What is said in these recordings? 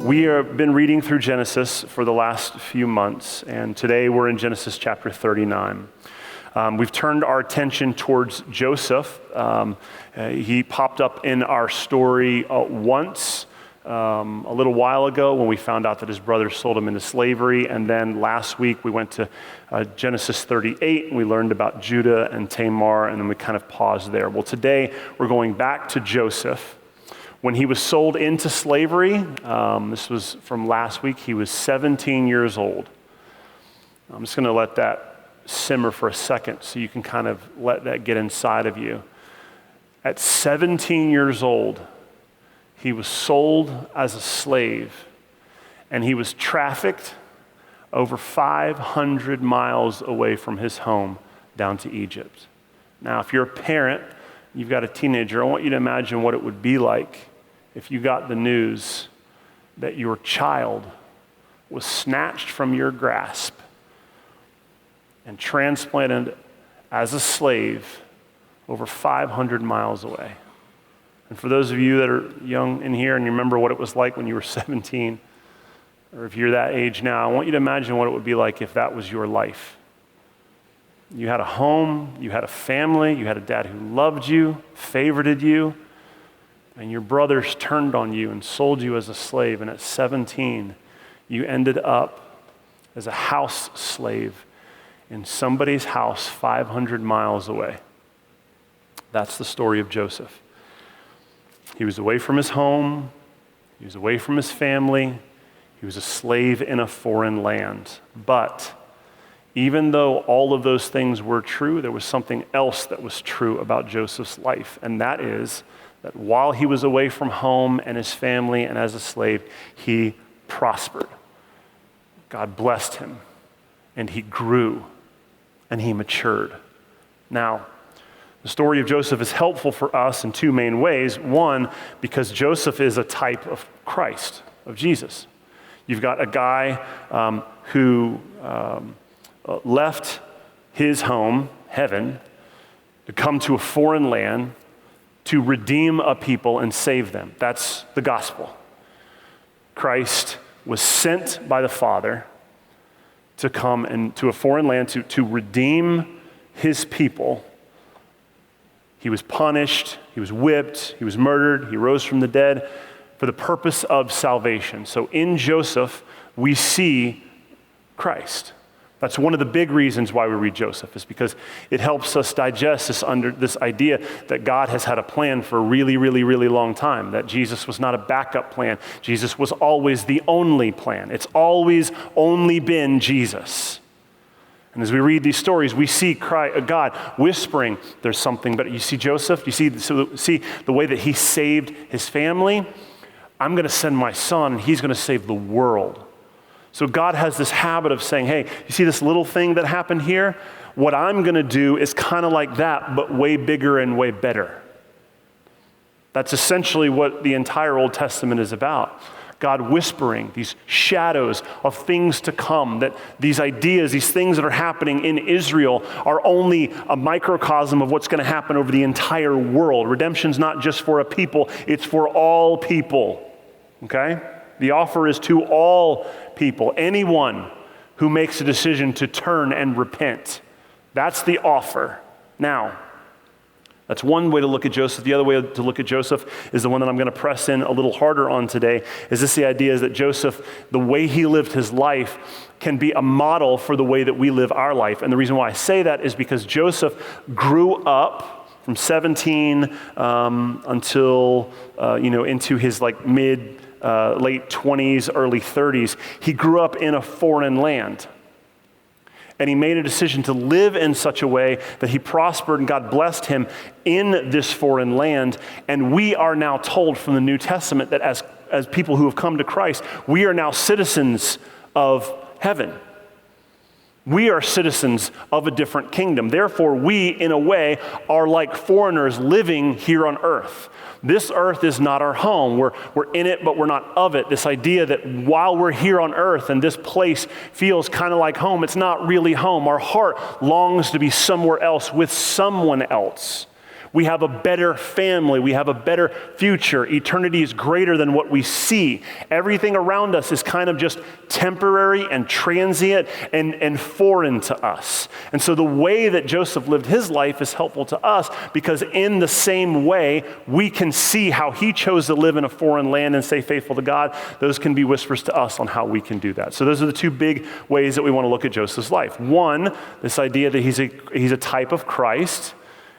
We have been reading through Genesis for the last few months, and today we're in Genesis chapter 39. We've turned our attention towards Joseph. He popped up in our story once a little while ago when we found out that his brothers sold him into slavery, and then last week we went to Genesis 38 and we learned about Judah and Tamar, and then we kind of paused there. Well, today we're going back to Joseph. When he was sold into slavery, this was from last week, he was 17 years old. I'm just going to let that simmer for a second so you can kind of let that get inside of you. At 17 years old, he was sold as a slave, and he was trafficked over 500 miles away from his home down to Egypt. Now, if you're a parent, you've got a teenager, I want you to imagine what it would be like if you got the news that your child was snatched from your grasp and transplanted as a slave over 500 miles away. And for those of you that are young in here and you remember what it was like when you were 17, or if you're that age now, I want you to imagine what it would be like if that was your life. You had a home, you had a family, you had a dad who loved you, favorited you, and your brothers turned on you and sold you as a slave, and at 17, you ended up as a house slave in somebody's house 500 miles away. That's the story of Joseph. He was away from his home, he was away from his family, he was a slave in a foreign land. But even though all of those things were true, there was something else that was true about Joseph's life, and that is that while he was away from home and his family and as a slave, he prospered. God blessed him, and he grew, and he matured. Now, the story of Joseph is helpful for us in two main ways. One, because Joseph is a type of Christ, of Jesus. You've got a guy who left his home, heaven, to come to a foreign land to redeem a people and save them. That's the gospel. Christ was sent by the Father to come into a foreign land to redeem his people. He was punished, he was whipped, he was murdered, he rose from the dead for the purpose of salvation. So in Joseph, we see Christ. That's one of the big reasons why we read Joseph, is because it helps us digest this idea that God has had a plan for a really, really, really long time, that Jesus was not a backup plan. Jesus was always the only plan. It's always only been Jesus. And as we read these stories, we see God whispering, there's something, but you see Joseph, you see the way that he saved his family? I'm going to send my son, and he's going to save the world. So God has this habit of saying, hey, you see this little thing that happened here? What I'm going to do is kind of like that, but way bigger and way better. That's essentially what the entire Old Testament is about. God whispering these shadows of things to come, that these ideas, these things that are happening in Israel are only a microcosm of what's going to happen over the entire world. Redemption's not just for a people, it's for all people, okay? The offer is to all people, anyone who makes a decision to turn and repent. That's the offer. Now, that's one way to look at Joseph. The other way to look at Joseph is the one that I'm going to press in a little harder on today, is the idea is that Joseph, the way he lived his life, can be a model for the way that we live our life. And the reason why I say that is because Joseph grew up from 17 until into his late 20s, early 30s. He grew up in a foreign land. And he made a decision to live in such a way that he prospered and God blessed him in this foreign land. And we are now told from the New Testament that as people who have come to Christ, we are now citizens of heaven. We are citizens of a different kingdom. Therefore, we, in a way, are like foreigners living here on earth. This earth is not our home. We're in it, but we're not of it. This idea that while we're here on earth and this place feels kind of like home, it's not really home. Our heart longs to be somewhere else with someone else. We have a better family. We have a better future. Eternity is greater than what we see. Everything around us is kind of just temporary and transient and foreign to us. And so the way that Joseph lived his life is helpful to us because in the same way, we can see how he chose to live in a foreign land and stay faithful to God. Those can be whispers to us on how we can do that. So those are the two big ways that we want to look at Joseph's life. One, this idea that he's a type of Christ.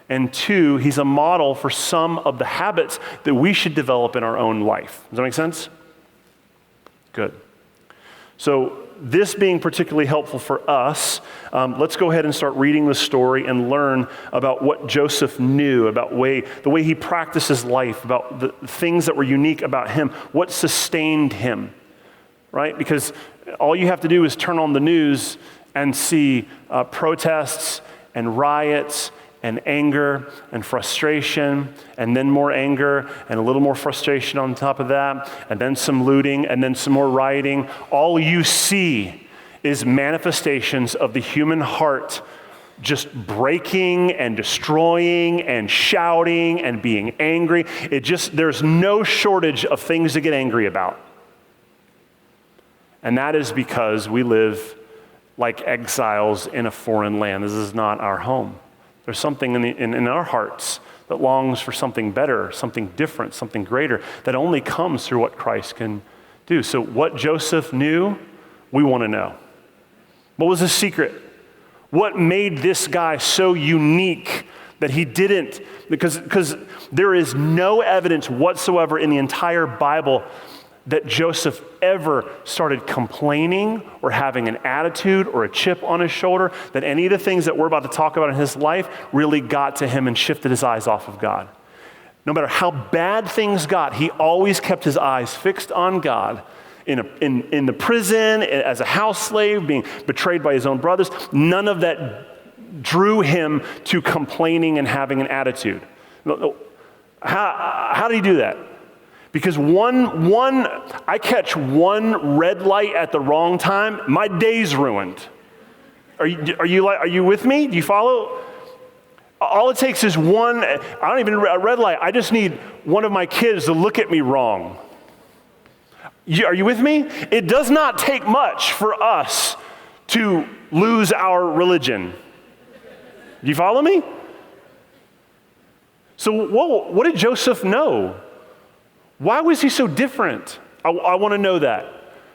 And two, he's a model for some of the habits that we should develop in our own life. Does that make sense? Good. So this being particularly helpful for us, let's go ahead and start reading the story and learn about what Joseph knew, about the way he practiced his life, about the things that were unique about him, what sustained him, right? Because all you have to do is turn on the news and see protests and riots and anger and frustration, and then more anger and a little more frustration on top of that, and then some looting, and then some more rioting. All you see is manifestations of the human heart just breaking and destroying and shouting and being angry. There's no shortage of things to get angry about. And that is because we live like exiles in a foreign land. This is not our home. There's something in our hearts that longs for something better, something different, something greater that only comes through what Christ can do. So what Joseph knew, we want to know. What was his secret? What made this guy so unique that he didn't, because there is no evidence whatsoever in the entire Bible that Joseph ever started complaining or having an attitude or a chip on his shoulder, that any of the things that we're about to talk about in his life really got to him and shifted his eyes off of God. No matter how bad things got, he always kept his eyes fixed on God. In the prison, as a house slave, being betrayed by his own brothers, none of that drew him to complaining and having an attitude. How did he do that? Because I catch one red light at the wrong time, my day's ruined. Are you with me? Do you follow? All it takes is one, I don't even a red light. I just need one of my kids to look at me wrong. Are you with me? It does not take much for us to lose our religion. Do you follow me? So what did Joseph know? Why was he so different? I want to know that.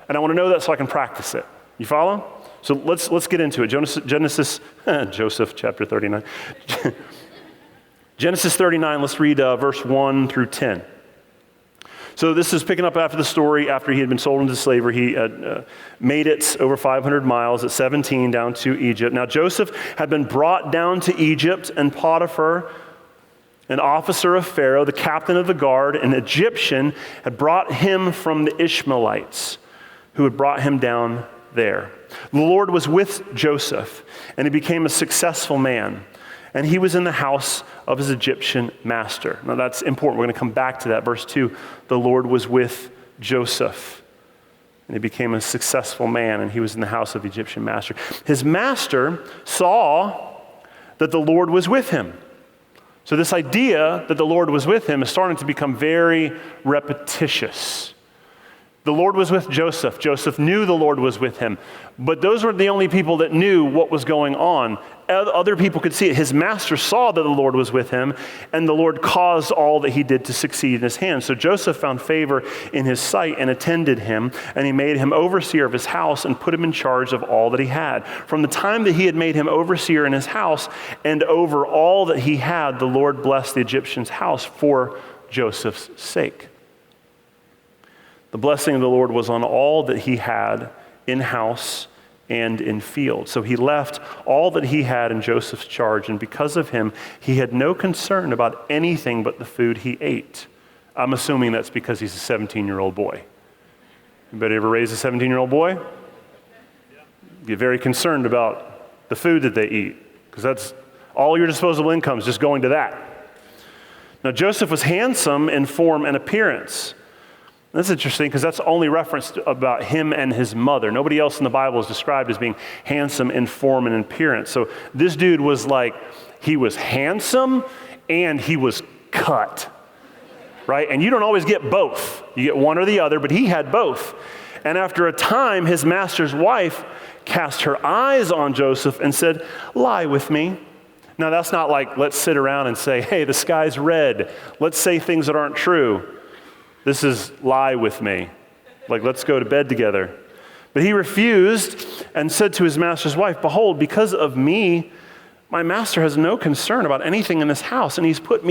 And I want to know that so I can practice it. You follow? So let's get into it. Joseph chapter 39. Genesis 39, let's read verse 1 through 10. So this is picking up after the story, after he had been sold into slavery. He made it over 500 miles at 17 down to Egypt. Now Joseph had been brought down to Egypt, and Potiphar, an officer of Pharaoh, the captain of the guard, an Egyptian, had brought him from the Ishmaelites who had brought him down there. The Lord was with Joseph, and he became a successful man, and he was in the house of his Egyptian master. Now that's important. We're going to come back to that. Verse 2, the Lord was with Joseph, and he became a successful man, and he was in the house of the Egyptian master. His master saw that the Lord was with him. So this idea that the Lord was with him is starting to become very repetitious. The Lord was with Joseph. Joseph knew the Lord was with him. But those were the only people that knew what was going on. Other people could see it. His master saw that the Lord was with him, and the Lord caused all that he did to succeed in his hands. So Joseph found favor in his sight and attended him, and he made him overseer of his house and put him in charge of all that he had. From the time that he had made him overseer in his house and over all that he had, the Lord blessed the Egyptian's house for Joseph's sake. The blessing of the Lord was on all that he had in house and in field. So he left all that he had in Joseph's charge, and because of him, he had no concern about anything but the food he ate. I'm assuming that's because he's a 17-year-old boy. Anybody ever raise a 17-year-old boy? Get very concerned about the food that they eat, because that's all your disposable income is just going to that. Now Joseph was handsome in form and appearance. That's interesting because that's only referenced about him and his mother. Nobody else in the Bible is described as being handsome in form and appearance. So this dude was like, he was handsome and he was cut, right? And you don't always get both. You get one or the other, but he had both. And after a time, his master's wife cast her eyes on Joseph and said, lie with me. Now, that's not like, let's sit around and say, hey, the sky's red. Let's say things that aren't true. This is lie with me. Like, let's go to bed together. But he refused and said to his master's wife, behold, because of me, my master has no concern about anything in this house, and he's put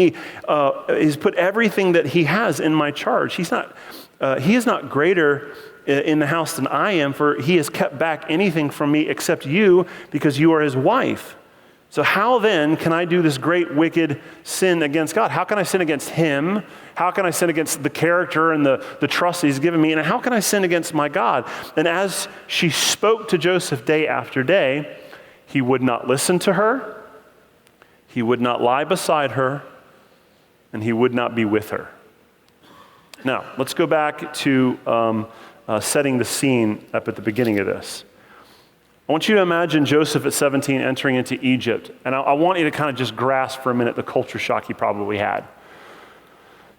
everything that he has in my charge. He is not greater in the house than I am, for he has kept back anything from me except you, because you are his wife. So how then can I do this great wicked sin against God? How can I sin against him? How can I sin against the character and the trust that he's given me? And how can I sin against my God? And as she spoke to Joseph day after day, he would not listen to her, he would not lie beside her, and he would not be with her. Now, let's go back to setting the scene up at the beginning of this. I want you to imagine Joseph at 17 entering into Egypt, and I want you to kind of just grasp for a minute the culture shock he probably had.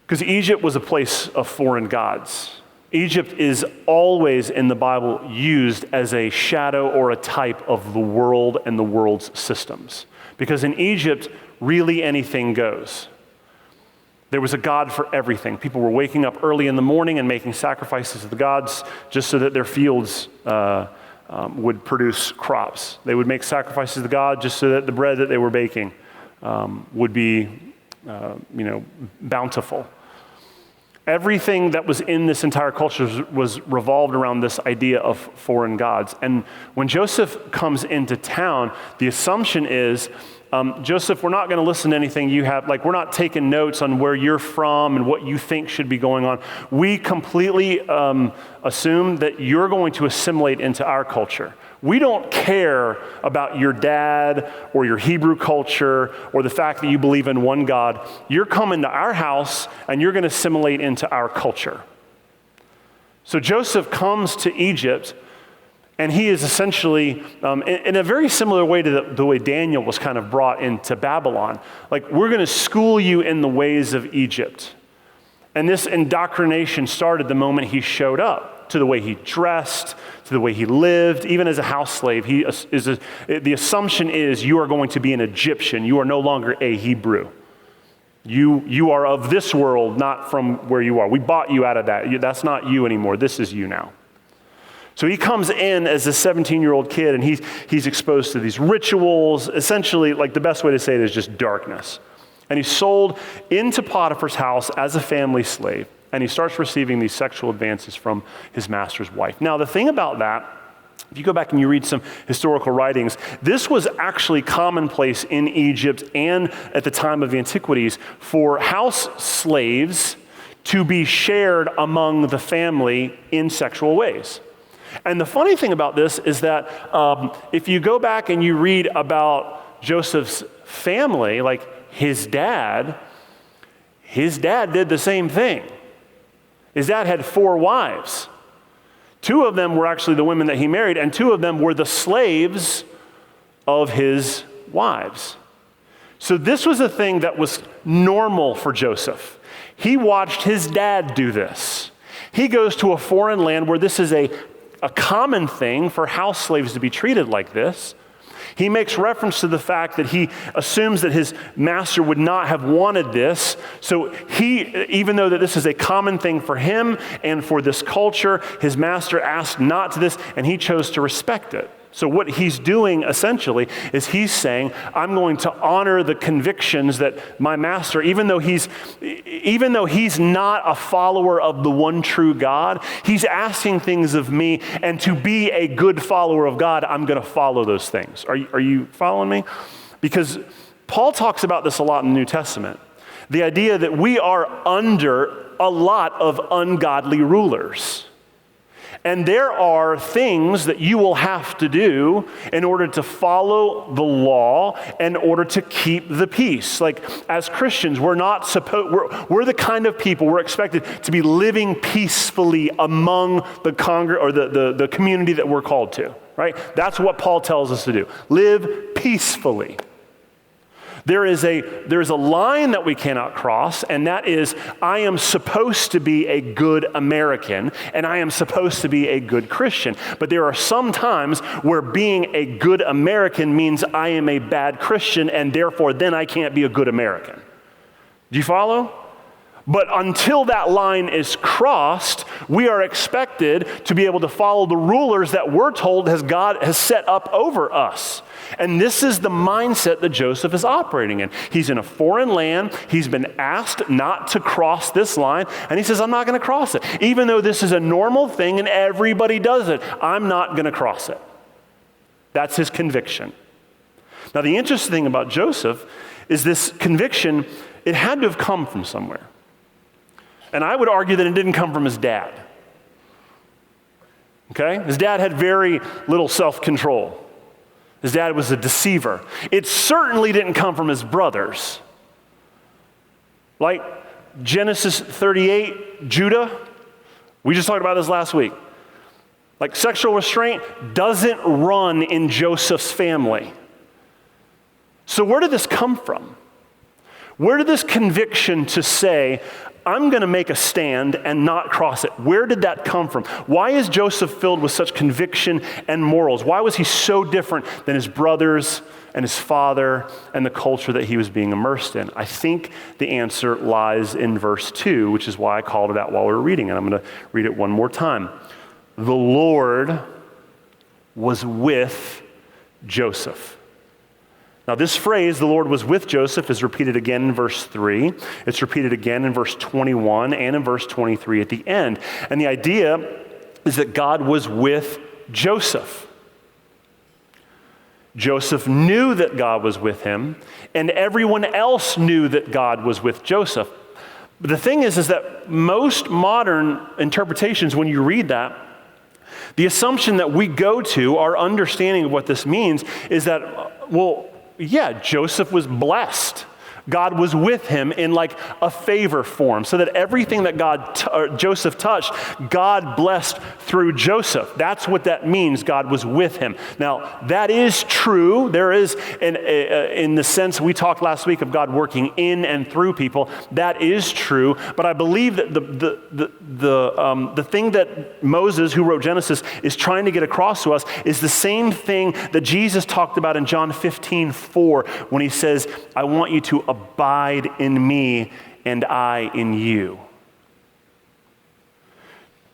Because Egypt was a place of foreign gods. Egypt is always in the Bible used as a shadow or a type of the world and the world's systems. Because in Egypt, really anything goes. There was a god for everything. People were waking up early in the morning and making sacrifices to the gods just so that their fields would produce crops. They would make sacrifices to God just so that the bread that they were baking would be, bountiful. Everything that was in this entire culture was revolved around this idea of foreign gods. And when Joseph comes into town, the assumption is, Joseph, we're not going to listen to anything you have. Like, we're not taking notes on where you're from and what you think should be going on. We completely assume that you're going to assimilate into our culture. We don't care about your dad or your Hebrew culture or the fact that you believe in one God. You're coming to our house and you're going to assimilate into our culture. So Joseph comes to Egypt, and he is essentially, in a very similar way to the way Daniel was kind of brought into Babylon. Like, we're going to school you in the ways of Egypt. And this indoctrination started the moment he showed up, to the way he dressed, to the way he lived, even as a house slave. The assumption is you are going to be an Egyptian. You are no longer a Hebrew. You are of this world, not from where you are. We bought you out of that. That's not you anymore. This is you now. So he comes in as a 17-year-old kid, and he's exposed to these rituals. Essentially, like, the best way to say it is just darkness. And he's sold into Potiphar's house as a family slave, and he starts receiving these sexual advances from his master's wife. Now, the thing about that, if you go back and you read some historical writings, this was actually commonplace in Egypt and at the time of the Antiquities for house slaves to be shared among the family in sexual ways. And the funny thing about this is that if you go back and you read about Joseph's family, like his dad did the same thing. His dad had 4 wives. 2 of them were actually the women that he married, and 2 of them were the slaves of his wives. So this was a thing that was normal for Joseph. He watched his dad do this. He goes to a foreign land where this is a common thing for house slaves to be treated like this. He makes reference to the fact that he assumes that his master would not have wanted this. So even though that this is a common thing for him and for this culture, his master asked not to this, and he chose to respect it. So what he's doing essentially is he's saying, I'm going to honor the convictions that my master, even though he's not a follower of the one true God, he's asking things of me, and to be a good follower of God, I'm going to follow those things. Are you following me? Because Paul talks about this a lot in the New Testament. The idea that we are under a lot of ungodly rulers. And there are things that you will have to do in order to follow the law, in order to keep the peace. Like, as Christians, we're the kind of people we're expected to be living peacefully among the community that we're called to, right? That's what Paul tells us to do. Live peacefully. There is a line that we cannot cross, and that is, I am supposed to be a good American, and I am supposed to be a good Christian. But there are some times where being a good American means I am a bad Christian, and therefore then I can't be a good American. Do you follow? But until that line is crossed, we are expected to be able to follow the rulers that we're told God has set up over us. And this is the mindset that Joseph is operating in. He's in a foreign land. He's been asked not to cross this line. And he says, I'm not going to cross it. Even though this is a normal thing and everybody does it, I'm not going to cross it. That's his conviction. Now, the interesting thing about Joseph is this conviction, it had to have come from somewhere. And I would argue that it didn't come from his dad. Okay? His dad had very little self-control. His dad was a deceiver. It certainly didn't come from his brothers. Like Genesis 38, Judah, we just talked about this last week. Like sexual restraint doesn't run in Joseph's family. So where did this come from? Where did this conviction to say, I'm going to make a stand and not cross it? Where did that come from? Why is Joseph filled with such conviction and morals? Why was he so different than his brothers and his father and the culture that he was being immersed in? I think the answer lies in verse 2, which is why I called it out while we were reading it. I'm going to read it one more time. The Lord was with Joseph. Now, this phrase, the Lord was with Joseph, is repeated again in verse 3. It's repeated again in verse 21 and in verse 23 at the end. And the idea is that God was with Joseph. Joseph knew that God was with him, and everyone else knew that God was with Joseph. But the thing is that most modern interpretations, when you read that, the assumption that we go to, our understanding of what this means, is that, yeah, Joseph was blessed. God was with him in like a favor form, so that everything that Joseph touched, God blessed through Joseph. That's what that means, God was with him. Now, that is true. There is, in the sense we talked last week of God working in and through people, that is true. But I believe that the thing that Moses, who wrote Genesis, is trying to get across to us is the same thing that Jesus talked about in John 15:4, when he says, I want you to abide in me and I in you.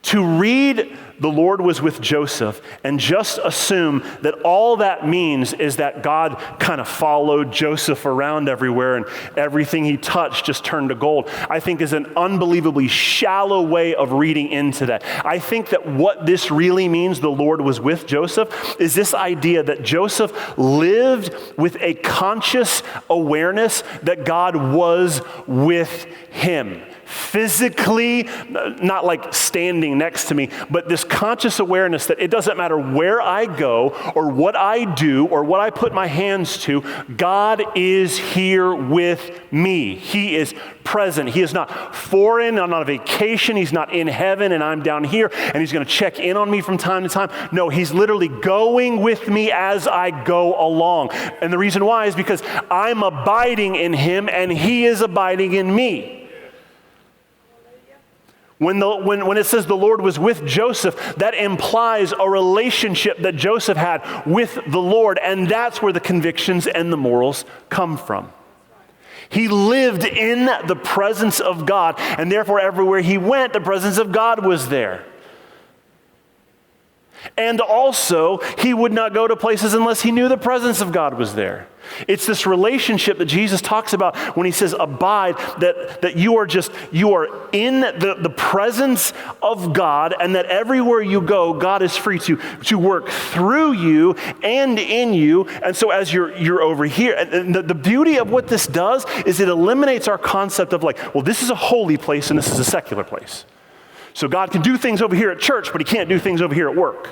To read the Lord was with Joseph and just assume that all that means is that God kind of followed Joseph around everywhere and everything he touched just turned to gold, I think is an unbelievably shallow way of reading into that. I think that what this really means, the Lord was with Joseph, is this idea that Joseph lived with a conscious awareness that God was with him. Physically, not like standing next to me, but this conscious awareness that it doesn't matter where I go or what I do or what I put my hands to, God is here with me. He is present. He is not foreign. I'm not on vacation. He's not in heaven and I'm down here and he's going to check in on me from time to time. No, he's literally going with me as I go along. And the reason why is because I'm abiding in him and he is abiding in me. When it says the Lord was with Joseph, that implies a relationship that Joseph had with the Lord, and that's where the convictions and the morals come from. He lived in the presence of God, and therefore everywhere he went, the presence of God was there. And also, he would not go to places unless he knew the presence of God was there. It's this relationship that Jesus talks about when he says abide, that you are in the presence of God, and that everywhere you go, God is free to work through you and in you. And so as you're over here, and the beauty of what this does is it eliminates our concept of like, well, this is a holy place and this is a secular place. So God can do things over here at church, but he can't do things over here at work.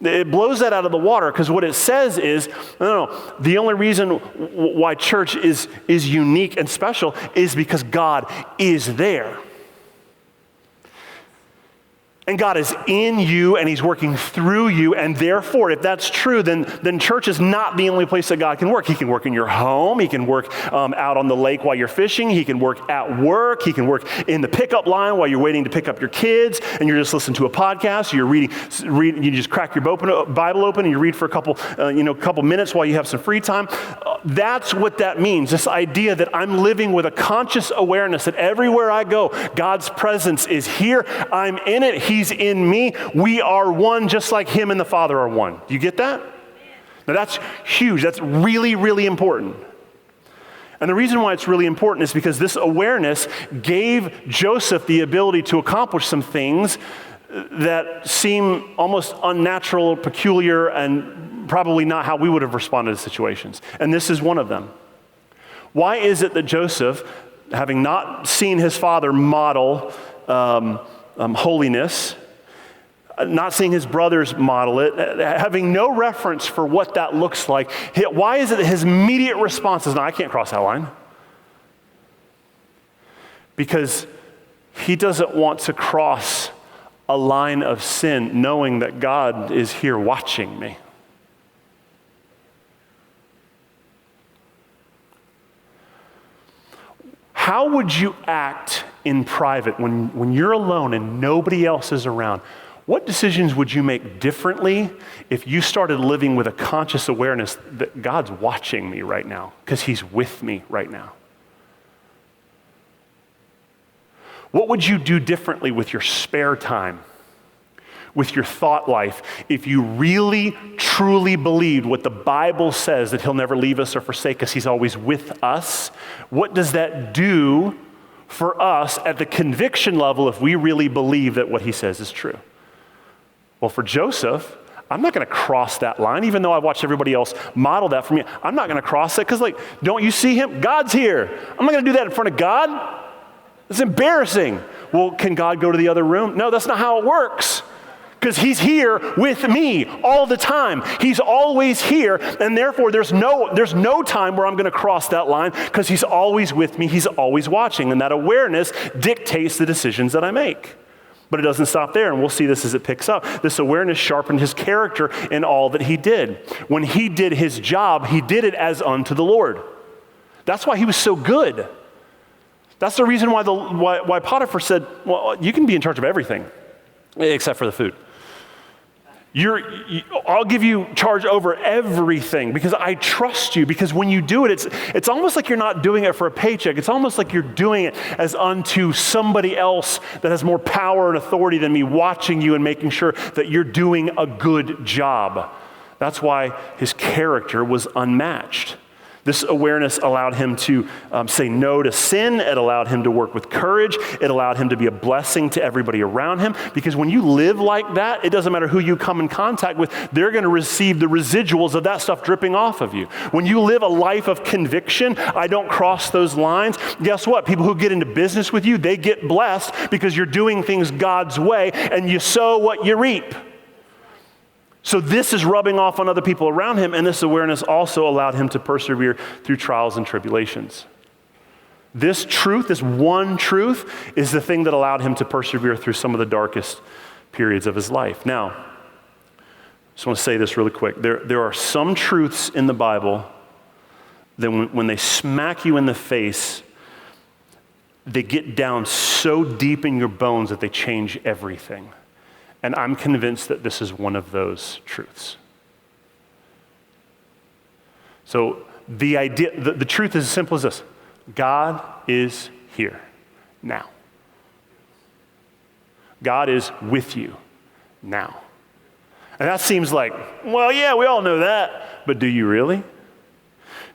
It blows that out of the water, because what it says is, no, the only reason why church is unique and special is because God is there. And God is in you and he's working through you. And therefore, if that's true, then church is not the only place that God can work. He can work in your home. He can work out on the lake while you're fishing. He can work at work. He can work in the pickup line while you're waiting to pick up your kids and you're just listening to a podcast. You're reading, you just crack your Bible open and you read for a couple minutes while you have some free time. That's what that means. This idea that I'm living with a conscious awareness that everywhere I go, God's presence is here. I'm in it. He's in me. We are one just like him and the Father are one. Do you get that? Now that's huge. That's really, really important. And the reason why it's really important is because this awareness gave Joseph the ability to accomplish some things that seem almost unnatural, peculiar, and probably not how we would have responded to situations. And this is one of them. Why is it that Joseph, having not seen his father model holiness, not seeing his brothers model it, having no reference for what that looks like, why is it that his immediate response is, no, I can't cross that line? Because he doesn't want to cross a line of sin knowing that God is here watching me. How would you act in private when you're alone and nobody else is around? What decisions would you make differently if you started living with a conscious awareness that God's watching me right now because he's with me right now? What would you do differently with your spare time, with your thought life, if you really, truly believed what the Bible says, that he'll never leave us or forsake us, he's always with us? What does that do for us at the conviction level if we really believe that what he says is true? Well, for Joseph, I'm not going to cross that line, even though I've watched everybody else model that for me. I'm not going to cross it because, don't you see him? God's here. I'm not going to do that in front of God. It's embarrassing. Well, can God go to the other room? No, that's not how it works. Because he's here with me all the time. He's always here, and therefore there's no time where I'm going to cross that line because he's always with me. He's always watching, and that awareness dictates the decisions that I make. But it doesn't stop there, and we'll see this as it picks up. This awareness sharpened his character in all that he did. When he did his job, he did it as unto the Lord. That's why he was so good. That's the reason why Potiphar said, well, you can be in charge of everything except for the food. I'll give you charge over everything because I trust you. Because when you do it, it's almost like you're not doing it for a paycheck. It's almost like you're doing it as unto somebody else that has more power and authority than me, watching you and making sure that you're doing a good job. That's why his character was unmatched. This awareness allowed him to say no to sin. It allowed him to work with courage. It allowed him to be a blessing to everybody around him. Because when you live like that, it doesn't matter who you come in contact with, they're going to receive the residuals of that stuff dripping off of you. When you live a life of conviction, I don't cross those lines, guess what? People who get into business with you, they get blessed because you're doing things God's way, and you sow what you reap. So this is rubbing off on other people around him, and this awareness also allowed him to persevere through trials and tribulations. This truth, this one truth, is the thing that allowed him to persevere through some of the darkest periods of his life. Now, I just want to say this really quick. There are some truths in the Bible that when they smack you in the face, they get down so deep in your bones that they change everything. And I'm convinced that this is one of those truths. So the truth is as simple as this. God is here now. God is with you now. And that seems like, well, yeah, we all know that. But do you really?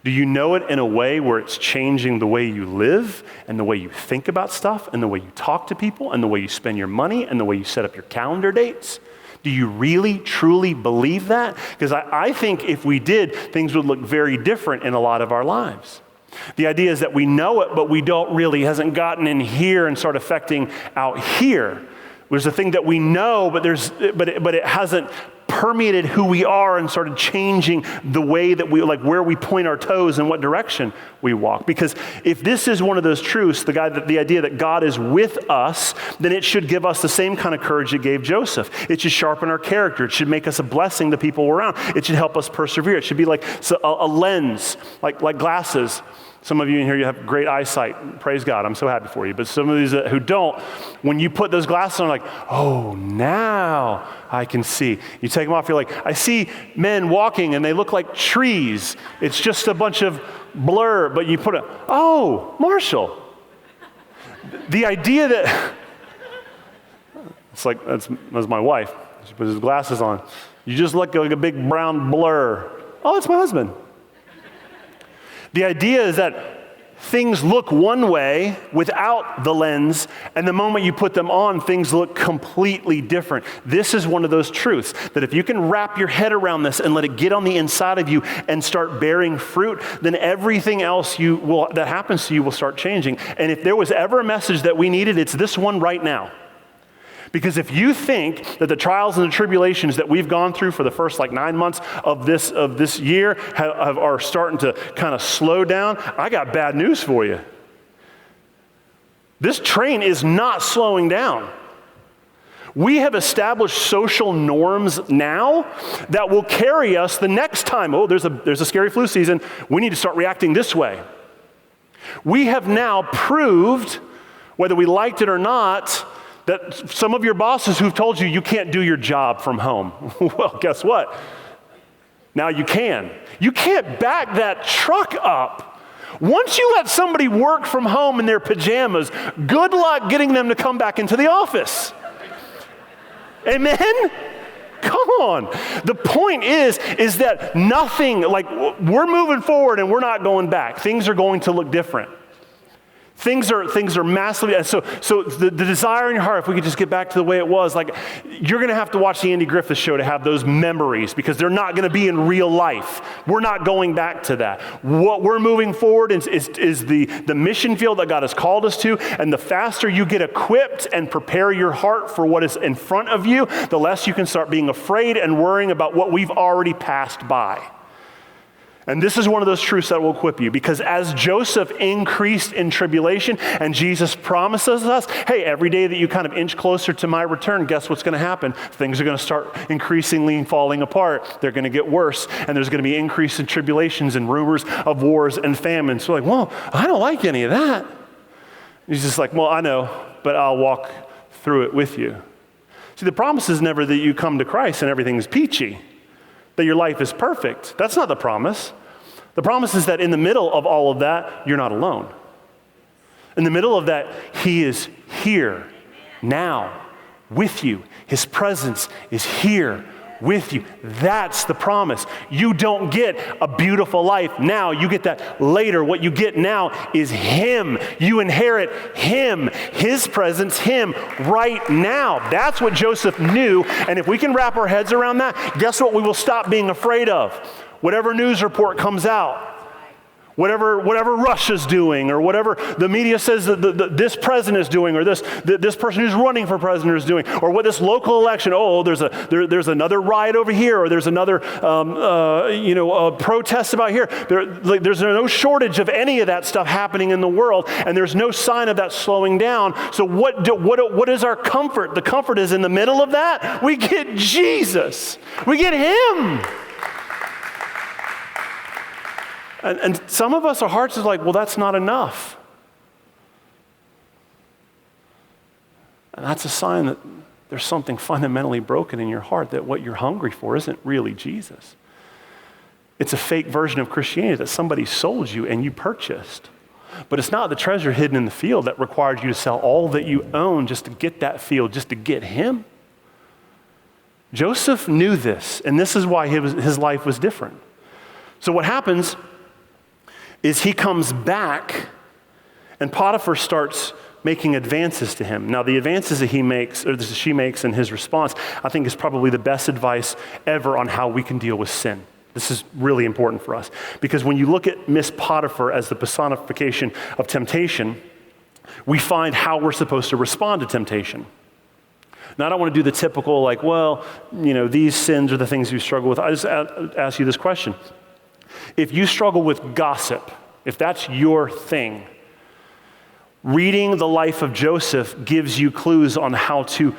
Do you know it in a way where it's changing the way you live and the way you think about stuff and the way you talk to people and the way you spend your money and the way you set up your calendar dates? Do you really, truly believe that? Because I think if we did, things would look very different in a lot of our lives. The idea is that we know it, but we don't really, hasn't gotten in here and start affecting out here. There's a thing that we know, but it hasn't permeated who we are and started changing the way that we, like where we point our toes and what direction we walk. Because if this is one of those truths, the idea that God is with us, then it should give us the same kind of courage it gave Joseph. It should sharpen our character. It should make us a blessing to people around. It should help us persevere. It should be like a lens, like glasses. Some of you in here, you have great eyesight. Praise God, I'm so happy for you. But some of these who don't, when you put those glasses on, like, oh, now I can see. You take them off, you're like, I see men walking and they look like trees. It's just a bunch of blur, but you put oh, Marshall. The idea that, it's like, that's my wife. She puts his glasses on. You just look like a big brown blur. Oh, it's my husband. The idea is that things look one way without the lens, and the moment you put them on, things look completely different. This is one of those truths, that if you can wrap your head around this and let it get on the inside of you and start bearing fruit, then everything else that happens to you will start changing. And if there was ever a message that we needed, it's this one right now. Because if you think that the trials and the tribulations that we've gone through for the first 9 months of this year are starting to kind of slow down, I got bad news for you. This train is not slowing down. We have established social norms now that will carry us the next time. Oh, there's a scary flu season. We need to start reacting this way. We have now proved, whether we liked it or not, that some of your bosses who've told you can't do your job from home. Well, guess what? Now you can. You can't back that truck up. Once you let somebody work from home in their pajamas, good luck getting them to come back into the office. Amen? Come on. The point is that nothing, we're moving forward and we're not going back. Things are going to look different. Things are massively, so the desire in your heart, if we could just get back to the way it was, you're going to have to watch the Andy Griffith Show to have those memories, because they're not going to be in real life. We're not going back to that. What we're moving forward is the mission field that God has called us to, and the faster you get equipped and prepare your heart for what is in front of you, the less you can start being afraid and worrying about what we've already passed by. And this is one of those truths that will equip you, because as Joseph increased in tribulation and Jesus promises us, hey, every day that you kind of inch closer to my return, guess what's going to happen? Things are going to start increasingly falling apart. They're going to get worse, and there's going to be increase in tribulations and rumors of wars and famines. So well, I don't like any of that. He's just like, well, I know, but I'll walk through it with you. See, the promise is never that you come to Christ and everything's peachy, that your life is perfect. That's not the promise. The promise is that in the middle of all of that, you're not alone. In the middle of that, He is here, now, with you. His presence is here with you. That's the promise. You don't get a beautiful life now. You get that later. What you get now is Him. You inherit Him, His presence, Him right now. That's what Joseph knew. And if we can wrap our heads around that, guess what we will stop being afraid of? Whatever news report comes out, whatever Russia's doing, or whatever the media says that this president is doing, or this person who's running for president is doing, or what this local election, there's another riot over here, or there's another protest about here. There's no shortage of any of that stuff happening in the world, and there's no sign of that slowing down. So what is our comfort? The comfort is in the middle of that. We get Jesus. We get Him. And some of us, our hearts is like, well, that's not enough. And that's a sign that there's something fundamentally broken in your heart, that what you're hungry for isn't really Jesus. It's a fake version of Christianity that somebody sold you and you purchased. But it's not the treasure hidden in the field that required you to sell all that you own just to get that field, just to get Him. Joseph knew this, and this is why his life was different. So what happens is he comes back, and Potiphar starts making advances to him. Now, the advances that she makes in his response, I think is probably the best advice ever on how we can deal with sin. This is really important for us, because when you look at Miss Potiphar as the personification of temptation, we find how we're supposed to respond to temptation. Now, I don't want to do the typical like, well, these sins are the things you struggle with. I just ask you this question. If you struggle with gossip, if that's your thing, reading the life of Joseph gives you clues on how to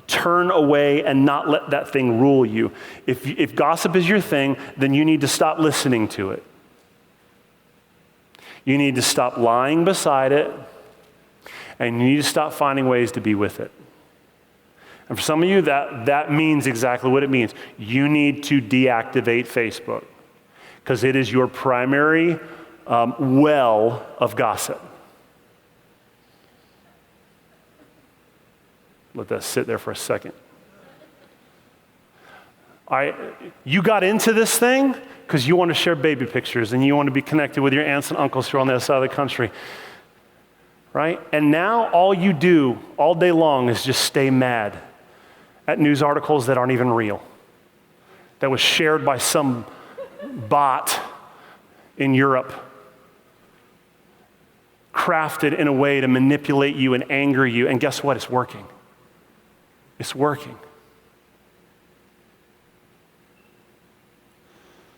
turn away and not let that thing rule you. If gossip is your thing, then you need to stop listening to it. You need to stop lying beside it, and you need to stop finding ways to be with it. And for some of you, that means exactly what it means. You need to deactivate Facebook because it is your primary well of gossip. Let that sit there for a second. You got into this thing because you want to share baby pictures and you want to be connected with your aunts and uncles who are on the other side of the country, right? And now all you do all day long is just stay mad at news articles that aren't even real, that was shared by some bot in Europe, crafted in a way to manipulate you and anger you, and guess what? It's working. It's working.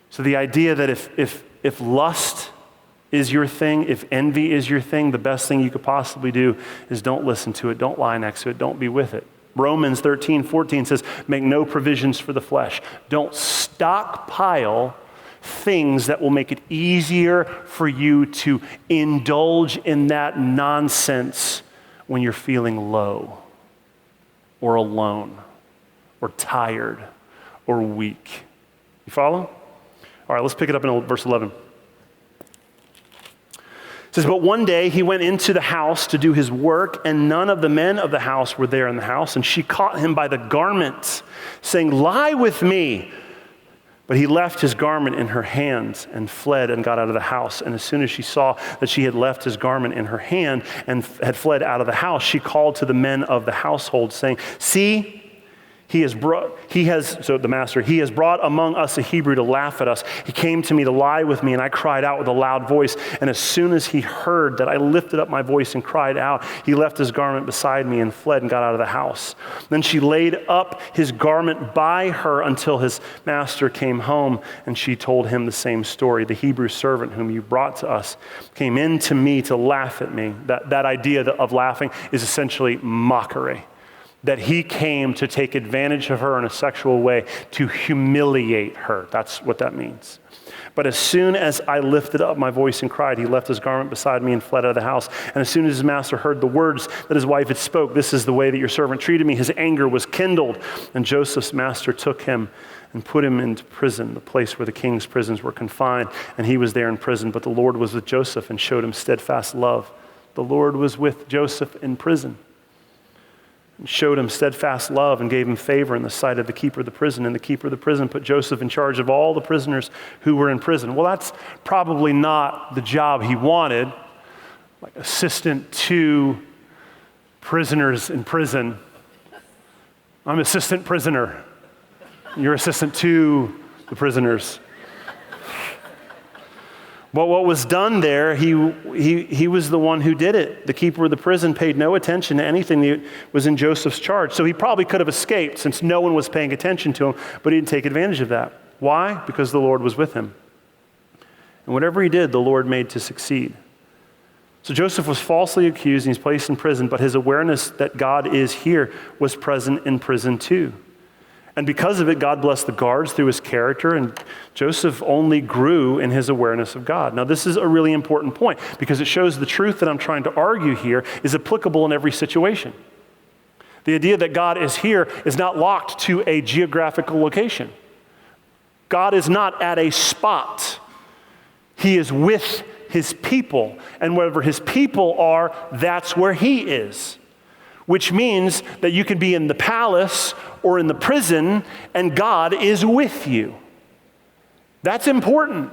So the idea that if lust is your thing, if envy is your thing, the best thing you could possibly do is don't listen to it, don't lie next to it, don't be with it. Romans 13:14 says, make no provisions for the flesh. Don't stockpile things that will make it easier for you to indulge in that nonsense when you're feeling low or alone or tired or weak. You follow? All right, let's pick it up in verse 11. It says, but one day he went into the house to do his work, and none of the men of the house were there in the house, and she caught him by the garment, saying, lie with me. But he left his garment in her hands and fled and got out of the house. And as soon as she saw that she had left his garment in her hand and had fled out of the house, she called to the men of the household, saying, see, he has brought among us a Hebrew to laugh at us. He came to me to lie with me, and I cried out with a loud voice. And as soon as he heard that I lifted up my voice and cried out, he left his garment beside me and fled and got out of the house. Then she laid up his garment by her until his master came home, and she told him the same story. The Hebrew servant whom you brought to us came in to me to laugh at me. That idea of laughing is essentially mockery. That he came to take advantage of her in a sexual way, to humiliate her. That's what that means. But as soon as I lifted up my voice and cried, he left his garment beside me and fled out of the house. And as soon as his master heard the words that his wife had spoke, this is the way that your servant treated me, his anger was kindled. And Joseph's master took him and put him into prison, the place where the king's prisons were confined. And he was there in prison, but the Lord was with Joseph and showed him steadfast love. The Lord was with Joseph in prison. And showed him steadfast love and gave him favor in the sight of the keeper of the prison. And the keeper of the prison put Joseph in charge of all the prisoners who were in prison. Well, that's probably not the job he wanted, like assistant to prisoners in prison. I'm assistant prisoner. You're assistant to the prisoners. But what was done there, he was the one who did it. The keeper of the prison paid no attention to anything that was in Joseph's charge. So he probably could have escaped since no one was paying attention to him, but he didn't take advantage of that. Why? Because the Lord was with him. And whatever he did, the Lord made to succeed. So Joseph was falsely accused and he's placed in prison, but his awareness that God is here was present in prison too. And because of it, God blessed the guards through his character, and Joseph only grew in his awareness of God. Now, this is a really important point because it shows the truth that I'm trying to argue here is applicable in every situation. The idea that God is here is not locked to a geographical location. God is not at a spot. He is with his people, and wherever his people are, that's where he is. Which means that you can be in the palace or in the prison and God is with you. That's important.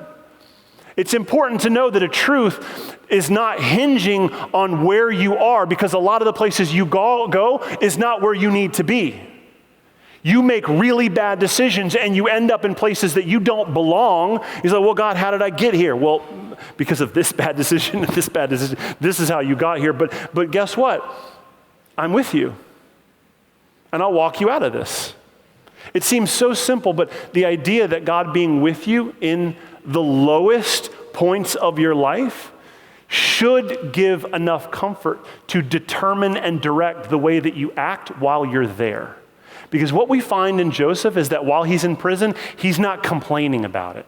It's important to know that a truth is not hinging on where you are, because a lot of the places you go is not where you need to be. You make really bad decisions and you end up in places that you don't belong. You're like, well, God, how did I get here? Well, because of this bad decision and this bad decision. This is how you got here. But guess what? I'm with you. and I'll walk you out of this. It seems so simple, but the idea that God being with you in the lowest points of your life should give enough comfort to determine and direct the way that you act while you're there. Because what we find in Joseph is that while he's in prison, he's not complaining about it.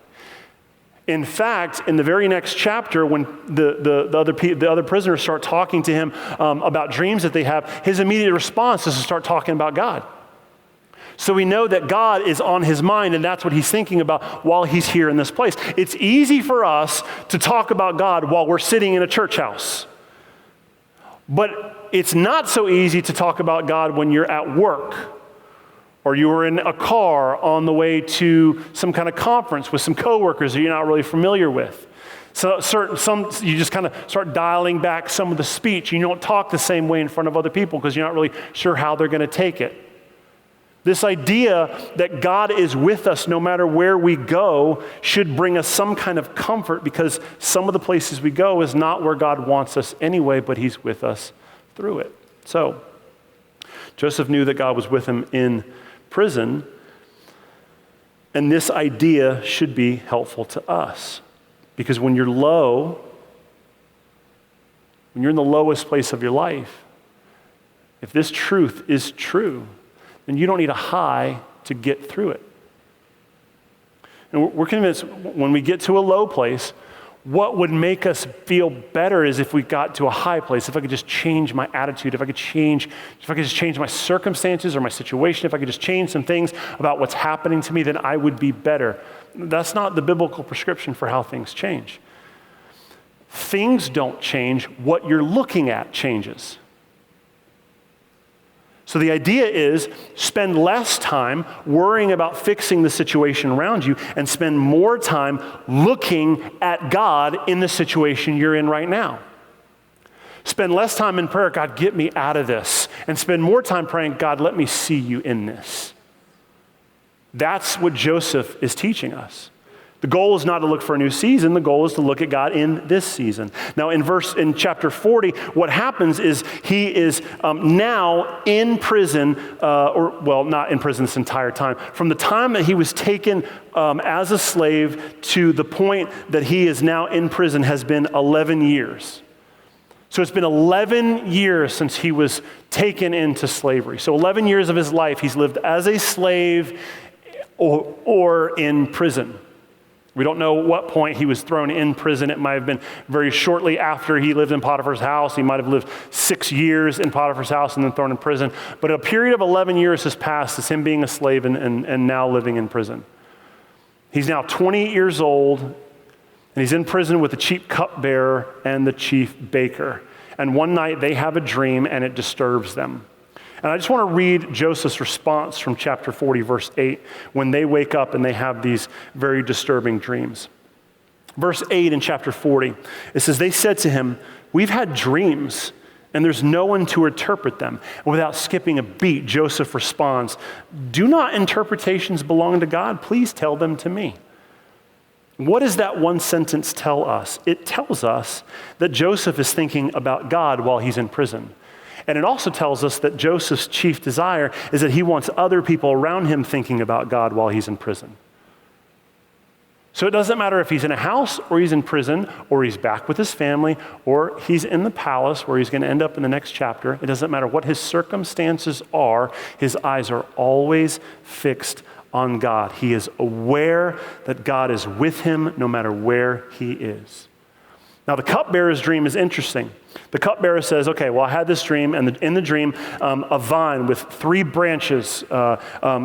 In fact, in the very next chapter, when the other prisoners start talking to him about dreams that they have, his immediate response is to start talking about God. So we know that God is on his mind, and that's what he's thinking about while he's here in this place. It's easy for us to talk about God while we're sitting in a church house. But it's not so easy to talk about God when you're at work, or you were in a car on the way to some kind of conference with some coworkers that you're not really familiar with. So you just kind of start dialing back some of the speech. You don't talk the same way in front of other people because you're not really sure how they're going to take it. This idea that God is with us no matter where we go should bring us some kind of comfort, because some of the places we go is not where God wants us anyway, but he's with us through it. So Joseph knew that God was with him in prison, and this idea should be helpful to us, because when you're low, when you're in the lowest place of your life, if this truth is true, then you don't need a high to get through it. And we're convinced when we get to a low place, what would make us feel better is if we got to a high place, if I could just change my attitude, if I could just change my circumstances or my situation, if I could just change some things about what's happening to me, then I would be better. That's not the biblical prescription for how things change. Things don't change, what you're looking at changes. So the idea is spend less time worrying about fixing the situation around you and spend more time looking at God in the situation you're in right now. Spend less time in prayer, God, get me out of this, and spend more time praying, God, let me see you in this. That's what Joseph is teaching us. The goal is not to look for a new season. The goal is to look at God in this season. Now, in chapter 40, what happens is he is now in prison, not in prison this entire time. From the time that he was taken as a slave to the point that he is now in prison has been 11 years. So it's been 11 years since he was taken into slavery. So 11 years of his life he's lived as a slave or in prison. We don't know what point he was thrown in prison. It might have been very shortly after he lived in Potiphar's house. He might have lived 6 years in Potiphar's house and then thrown in prison. But a period of 11 years has passed as him being a slave and now living in prison. He's now 28 years old, and he's in prison with the chief cupbearer and the chief baker. And one night they have a dream and it disturbs them. And I just want to read Joseph's response from chapter 40, verse 8, when they wake up and they have these very disturbing dreams. Verse 8 in chapter 40, it says, they said to him, we've had dreams, and there's no one to interpret them. And without skipping a beat, Joseph responds, do not interpretations belong to God? Please tell them to me. What does that one sentence tell us? It tells us that Joseph is thinking about God while he's in prison. And it also tells us that Joseph's chief desire is that he wants other people around him thinking about God while he's in prison. So it doesn't matter if he's in a house or he's in prison or he's back with his family or he's in the palace where he's going to end up in the next chapter. It doesn't matter what his circumstances are. His eyes are always fixed on God. He is aware that God is with him no matter where he is. Now, the cupbearer's dream is interesting. The cupbearer says, okay, well, I had this dream, and in the dream, a vine with 3 branches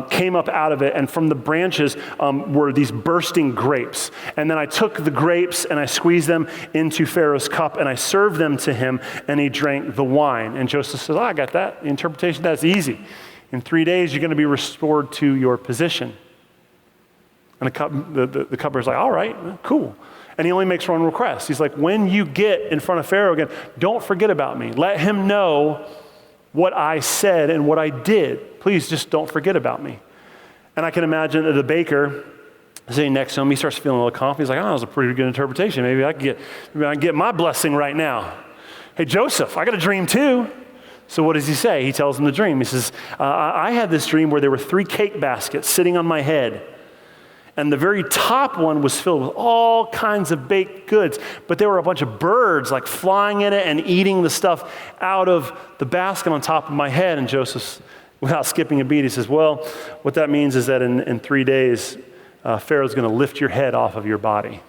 came up out of it, and from the branches were these bursting grapes. And then I took the grapes, and I squeezed them into Pharaoh's cup, and I served them to him, and he drank the wine. And Joseph says, I got that. The interpretation, that's easy. In 3 days, you're going to be restored to your position. And the cupbearer's like, all right, cool. And he only makes one request. He's like, when you get in front of Pharaoh again, don't forget about me. Let him know what I said and what I did. Please just don't forget about me. And I can imagine that the baker sitting next to him, he starts feeling a little confident. He's like, oh, that was a pretty good interpretation. Maybe I can get my blessing right now. Hey, Joseph, I got a dream too. So what does he say? He tells them the dream. He says, I had this dream where there were 3 cake baskets sitting on my head. And the very top one was filled with all kinds of baked goods. But there were a bunch of birds like flying in it and eating the stuff out of the basket on top of my head. And Joseph, without skipping a beat, he says, well, what that means is that in 3 days, Pharaoh's going to lift your head off of your body.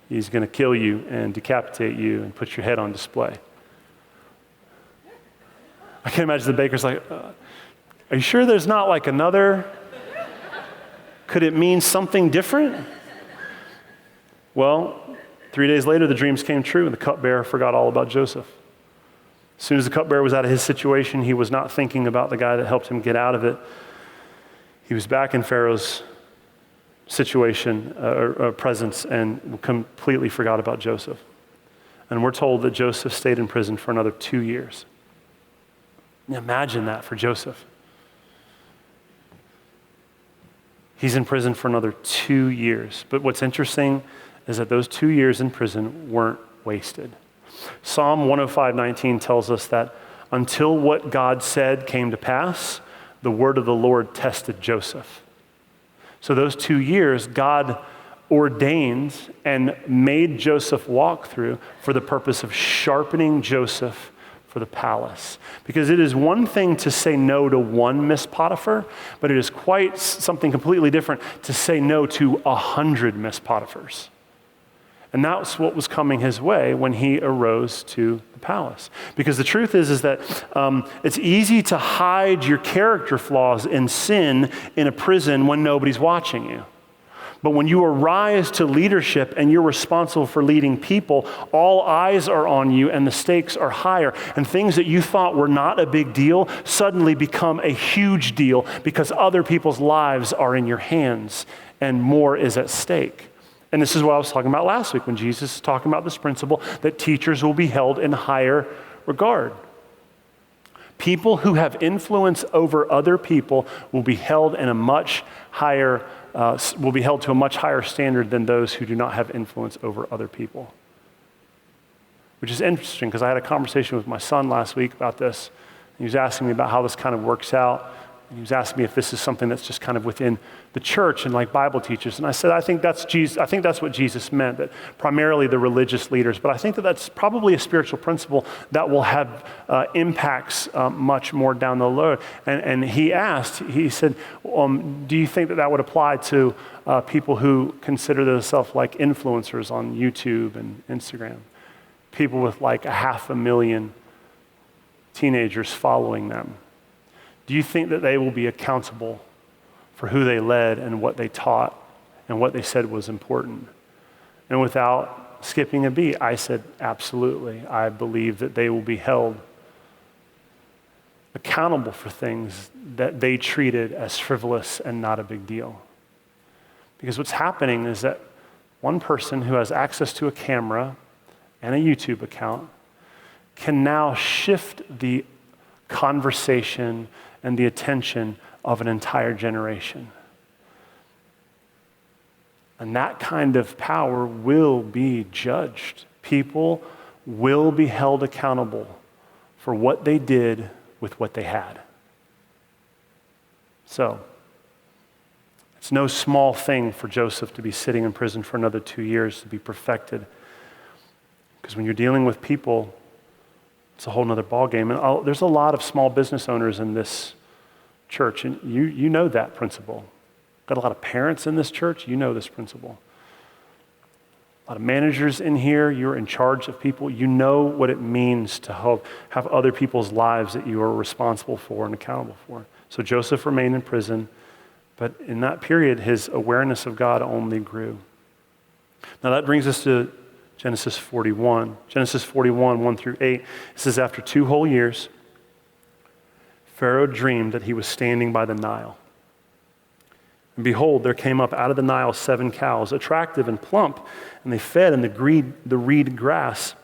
He's going to kill you and decapitate you and put your head on display. I can imagine the baker's like, are you sure there's not like another? Could it mean something different? Well, 3 days later, the dreams came true, and the cupbearer forgot all about Joseph. As soon as the cupbearer was out of his situation, he was not thinking about the guy that helped him get out of it. He was back in Pharaoh's situation, presence, and completely forgot about Joseph. And we're told that Joseph stayed in prison for another 2 years. Imagine that for Joseph. He's in prison for another 2 years. But what's interesting is that those 2 years in prison weren't wasted. Psalm 105:19 tells us that until what God said came to pass, the word of the Lord tested Joseph. So those 2 years, God ordained and made Joseph walk through for the purpose of sharpening Joseph for the palace. Because it is one thing to say no to one Miss Potiphar, but it is quite something completely different to say no to 100 Miss Potiphars. And that's what was coming his way when he arose to the palace. Because the truth is that it's easy to hide your character flaws and sin in a prison when nobody's watching you. But when you arise to leadership and you're responsible for leading people, all eyes are on you and the stakes are higher. And things that you thought were not a big deal suddenly become a huge deal because other people's lives are in your hands and more is at stake. And this is what I was talking about last week when Jesus is talking about this principle that teachers will be held in higher regard. People who have influence over other people will be held in a much higher will be held to a much higher standard than those who do not have influence over other people. Which is interesting because I had a conversation with my son last week about this. He was asking me about how this kind of works out. And he was asking me if this is something that's just kind of within the church and like Bible teachers. And I said, I think that's what Jesus meant, that primarily the religious leaders. But I think that that's probably a spiritual principle that will have impacts much more down the road. And he said, do you think that would apply to people who consider themselves like influencers on YouTube and Instagram? People with like 500,000 teenagers following them. Do you think that they will be accountable for who they led and what they taught and what they said was important? And without skipping a beat, I said, absolutely. I believe that they will be held accountable for things that they treated as frivolous and not a big deal. Because what's happening is that one person who has access to a camera and a YouTube account can now shift the conversation and the attention of an entire generation. And that kind of power will be judged. People will be held accountable for what they did with what they had. So, it's no small thing for Joseph to be sitting in prison for another 2 years to be perfected. Because when you're dealing with people, it's a whole nother ballgame. And there's a lot of small business owners in this church, and you know that principle. Got a lot of parents in this church, you know this principle. A lot of managers in here, you're in charge of people. You know what it means to have other people's lives that you are responsible for and accountable for. So Joseph remained in prison, but in that period, his awareness of God only grew. Now that brings us to Genesis 41. Genesis 41, 1 through 8. It says, after 2 whole years, Pharaoh dreamed that he was standing by the Nile. And behold, there came up out of the Nile 7 cows, attractive and plump, and they fed in the reed grass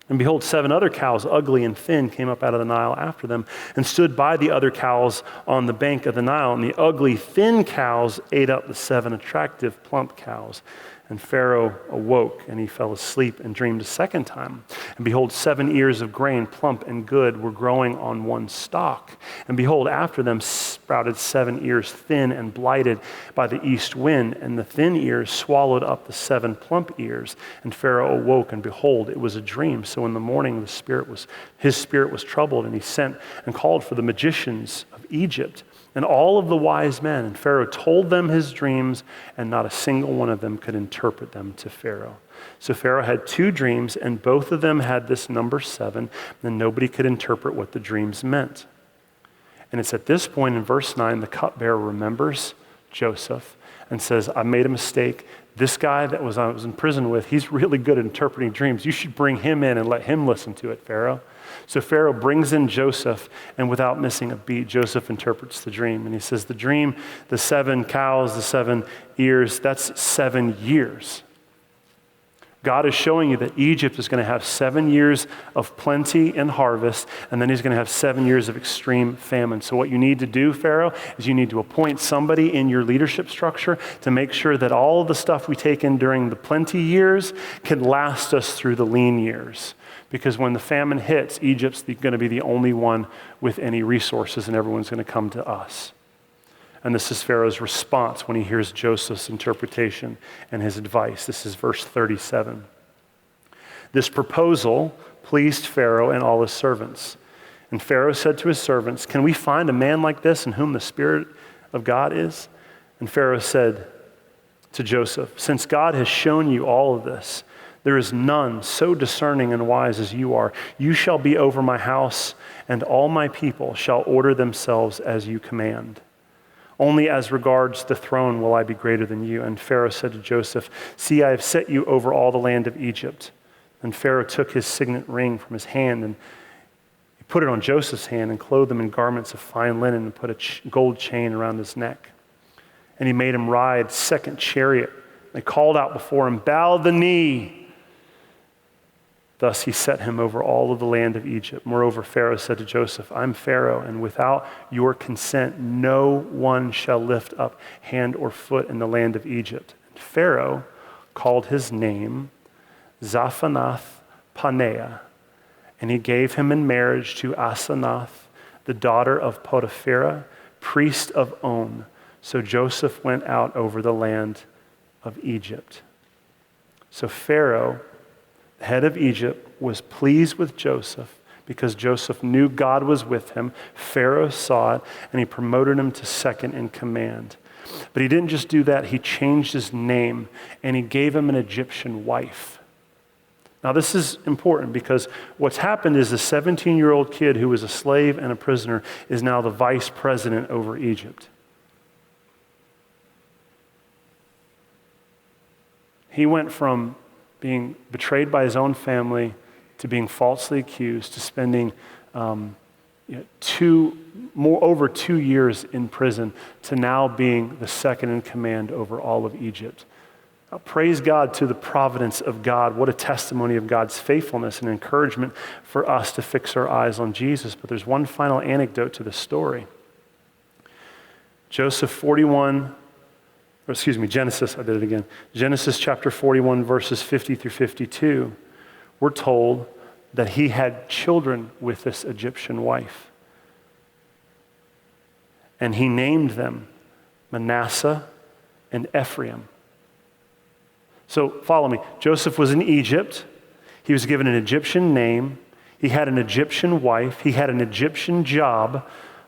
And behold, 7 other cows, ugly and thin, came up out of the Nile after them and stood by the other cows on the bank of the Nile. And the ugly, thin cows ate up the 7 attractive, plump cows. And Pharaoh awoke, and he fell asleep and dreamed a second time. And behold, 7 ears of grain, plump and good, were growing on one stalk. And behold, after them sprouted 7 ears, thin and blighted by the east wind. And the thin ears swallowed up the 7 plump ears. And Pharaoh awoke, and behold, it was a dream. So in the morning, his spirit was troubled, and he sent and called for the magicians of Egypt and all of the wise men. And Pharaoh told them his dreams, and not a single one of them could interpret them to Pharaoh. So Pharaoh had 2 dreams, and both of them had this number 7, and nobody could interpret what the dreams meant. And it's at this point in verse 9, the cupbearer remembers Joseph and says, I made a mistake. This guy that I was in prison with, he's really good at interpreting dreams. You should bring him in and let him listen to it, Pharaoh. So Pharaoh brings in Joseph, and without missing a beat, Joseph interprets the dream. And he says, the dream, the 7 cows, the 7 ears, that's 7 years. God is showing you that Egypt is going to have 7 years of plenty and harvest, and then he's going to have 7 years of extreme famine. So what you need to do, Pharaoh, is you need to appoint somebody in your leadership structure to make sure that all of the stuff we take in during the plenty years can last us through the lean years. Because when the famine hits, Egypt's going to be the only one with any resources, and everyone's going to come to us. And this is Pharaoh's response when he hears Joseph's interpretation and his advice. This is verse 37. This proposal pleased Pharaoh and all his servants. And Pharaoh said to his servants, can we find a man like this in whom the Spirit of God is? And Pharaoh said to Joseph, since God has shown you all of this, there is none so discerning and wise as you are. You shall be over my house, and all my people shall order themselves as you command. Only as regards the throne will I be greater than you. And Pharaoh said to Joseph, see, I have set you over all the land of Egypt. And Pharaoh took his signet ring from his hand, and he put it on Joseph's hand and clothed him in garments of fine linen and put a gold chain around his neck. And he made him ride 2nd chariot. They called out before him, bow the knee. Thus he set him over all of the land of Egypt. Moreover, Pharaoh said to Joseph, I'm Pharaoh, and without your consent, no one shall lift up hand or foot in the land of Egypt. And Pharaoh called his name Zaphanath-Paneah, and he gave him in marriage to Asenath, the daughter of Potiphera, priest of On. So Joseph went out over the land of Egypt. So Pharaoh, the head of Egypt, was pleased with Joseph because Joseph knew God was with him. Pharaoh saw it, and he promoted him to 2nd in command. But he didn't just do that. He changed his name, and he gave him an Egyptian wife. Now, this is important because what's happened is a 17-year-old kid who was a slave and a prisoner is now the vice president over Egypt. He went from being betrayed by his own family to being falsely accused to spending over 2 years in prison to now being the 2nd in command over all of Egypt. Now, praise God to the providence of God. What a testimony of God's faithfulness and encouragement for us to fix our eyes on Jesus. But there's one final anecdote to the story. Genesis chapter 41, verses 50 through 52, we're told that he had children with this Egyptian wife. And he named them Manasseh and Ephraim. So follow me. Joseph was in Egypt. He was given an Egyptian name. He had an Egyptian wife. He had an Egyptian job.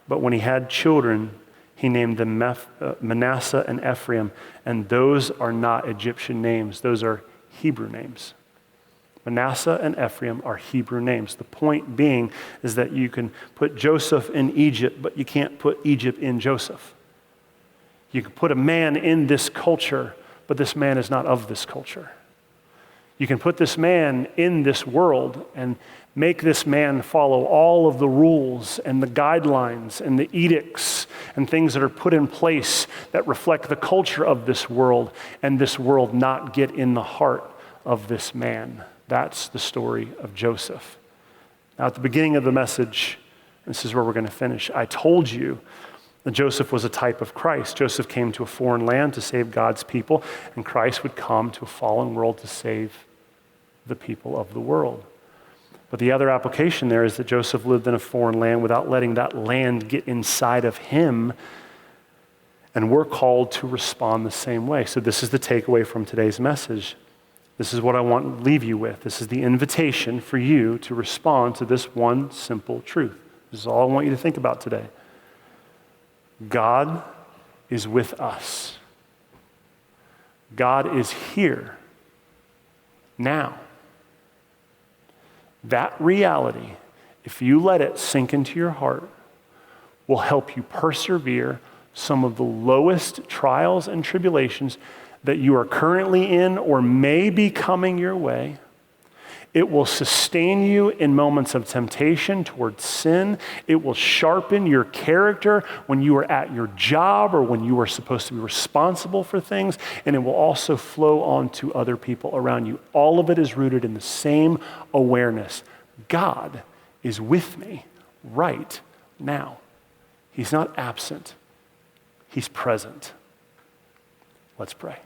But when he had children, he named them Manasseh and Ephraim, and those are not Egyptian names. Those are Hebrew names. Manasseh and Ephraim are Hebrew names. The point being is that you can put Joseph in Egypt, but you can't put Egypt in Joseph. You can put a man in this culture, but this man is not of this culture. You can put this man in this world and make this man follow all of the rules and the guidelines and the edicts and things that are put in place that reflect the culture of this world, and this world not get in the heart of this man. That's the story of Joseph. Now, at the beginning of the message, this is where we're going to finish, I told you that Joseph was a type of Christ. Joseph came to a foreign land to save God's people, and Christ would come to a fallen world to save the people of the world. But the other application there is that Joseph lived in a foreign land without letting that land get inside of him, and we're called to respond the same way. So this is the takeaway from today's message. This is what I want to leave you with. This is the invitation for you to respond to this one simple truth. This is all I want you to think about today. God is with us. God is here now. That reality, if you let it sink into your heart, will help you persevere some of the lowest trials and tribulations that you are currently in or may be coming your way. It will sustain you in moments of temptation towards sin. It will sharpen your character when you are at your job or when you are supposed to be responsible for things. And it will also flow on to other people around you. All of it is rooted in the same awareness. God is with me right now. He's not absent. He's present. Let's pray.